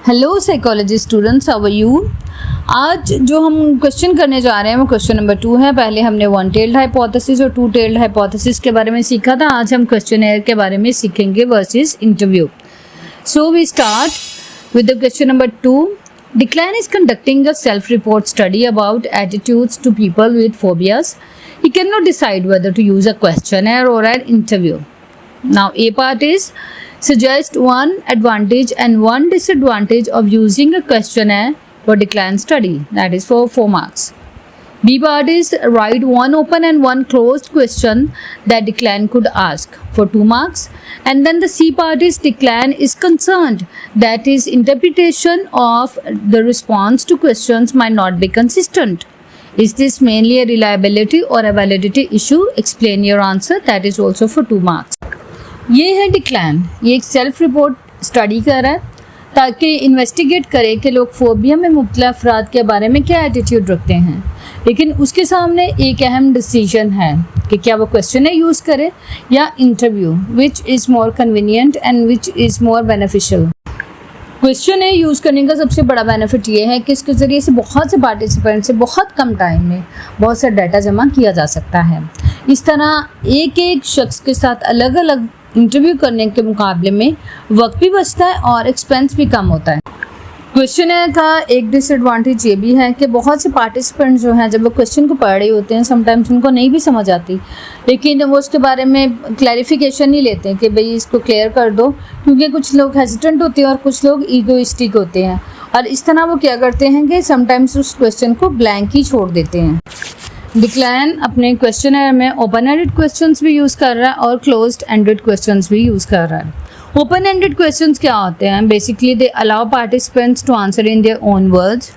Hello psychology students, how are you. आज जो हम क्वेश्चन करने जा रहे हैं वो क्वेश्चन नंबर 2 है। पहले हमने वन टेल्ड हाइपोथेसिस और टू टेल्ड हाइपोथेसिस के बारे में सीखा था। आज हम क्वेश्चनेयर के बारे में सीखेंगे versus interview. So we start with the question number 2. Declan is conducting a self-report study about attitudes to people with phobias. He cannot decide whether to use a questionnaire or an interview. Now, A part is suggest one advantage and one disadvantage of using a questionnaire for Declan study. That is for 4 marks. B part is write one open and one closed question that Declan could ask for 2 marks. And then the C part is Declan is concerned that his interpretation of the response to questions might not be consistent. Is this mainly a reliability or a validity issue? Explain your answer. That is also for 2 marks. ये है डिक्लैन, ये एक self report study कर रहा है ताकि investigate करे कि लोग फोबिया में मुब्तला अफराद के बारे में क्या एटीट्यूड रखते हैं। लेकिन उसके सामने एक अहम डिसीजन है कि क्या वो क्वेश्चन यूज़ करे या interview, which is more convenient and which is more beneficial. Question use करने का सबसे बड़ा बेनिफिट ये है कि इसके ज़रिए से बहुत से पार्टिसिपेंट से बहुत कम टाइम में बहुत सा डाटा जमा किया जा सकता है। इस तरह एक एक शख्स के साथ अलग अलग इंटरव्यू करने के मुकाबले में वक्त भी बचता है और एक्सपेंस भी कम होता है। क्वेश्चनर का एक डिसएडवांटेज ये भी है कि बहुत से पार्टिसिपेंट जो हैं जब वो क्वेश्चन को पढ़ रहे होते हैं समटाइम्स उनको नहीं भी समझ आती, लेकिन वो उसके बारे में क्लैरिफिकेशन नहीं लेते हैं कि भाई इसको क्लियर कर दो, क्योंकि कुछ लोग हेजिटेंट होते हैं और कुछ लोग ईगोइस्टिक होते हैं और इस तरह वो क्या करते हैं कि समटाइम्स उस क्वेश्चन को ब्लैंक ही छोड़ देते हैं। डिक्लैन अपने क्वेश्चनर में ओपन एंडेड क्वेश्चंस भी यूज़ कर रहा है और क्लोज्ड एंडेड क्वेश्चंस भी यूज़ कर रहा है। ओपन एंडेड क्वेश्चंस क्या होते हैं? Basically they allow participants to answer in their own words.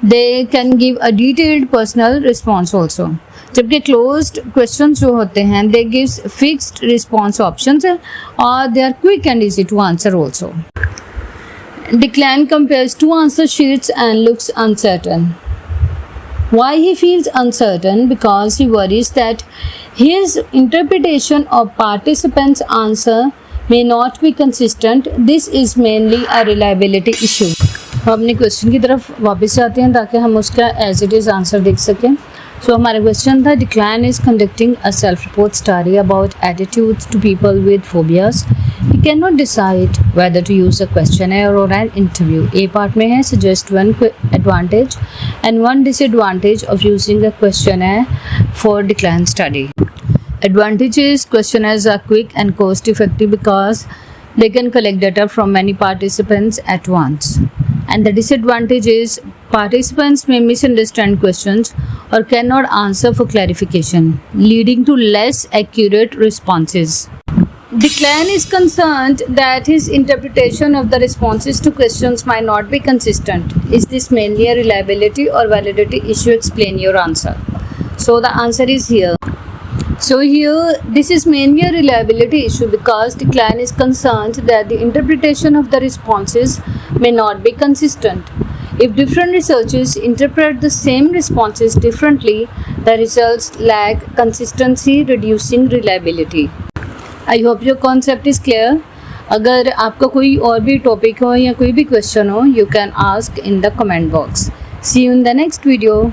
They can give a detailed personal response also. जबकि क्लोज्ड क्वेश्चंस जो होते हैं they gives fixed response options है और they are quick and easy to answer also. Declan compares 2 answer sheets and looks uncertain. Why he feels uncertain? Because he worries that his interpretation of participants' answer may not be consistent. This is mainly a reliability issue. हम अपने question की तरफ वापस जाते हैं ताकि हम उसका एज इट इज़ आंसर देख सकें। सो हमारा क्वेश्चन था Declan is conducting a self report study about attitudes to people with phobias. He cannot decide whether to use a questionnaire or an interview. A part में है suggest one advantage and one disadvantage of using a questionnaire for Declan study. Advantages: questionnaires are quick and cost effective because they can collect data from many participants at once. And the disadvantage is participants may misunderstand questions or cannot answer for clarification, leading to less accurate responses. Declan is concerned that his interpretation of the responses to questions might not be consistent. Is this mainly a reliability or validity issue? Explain your answer. So the answer is here. So here this is mainly a reliability issue because Declan is concerned that the interpretation of the responses may not be consistent. If different researchers interpret the same responses differently, the results lack consistency, reducing reliability. I hope your concept is clear. अगर आपका कोई और भी topic हो या कोई भी question हो, you can ask in the comment box. See you in the next video.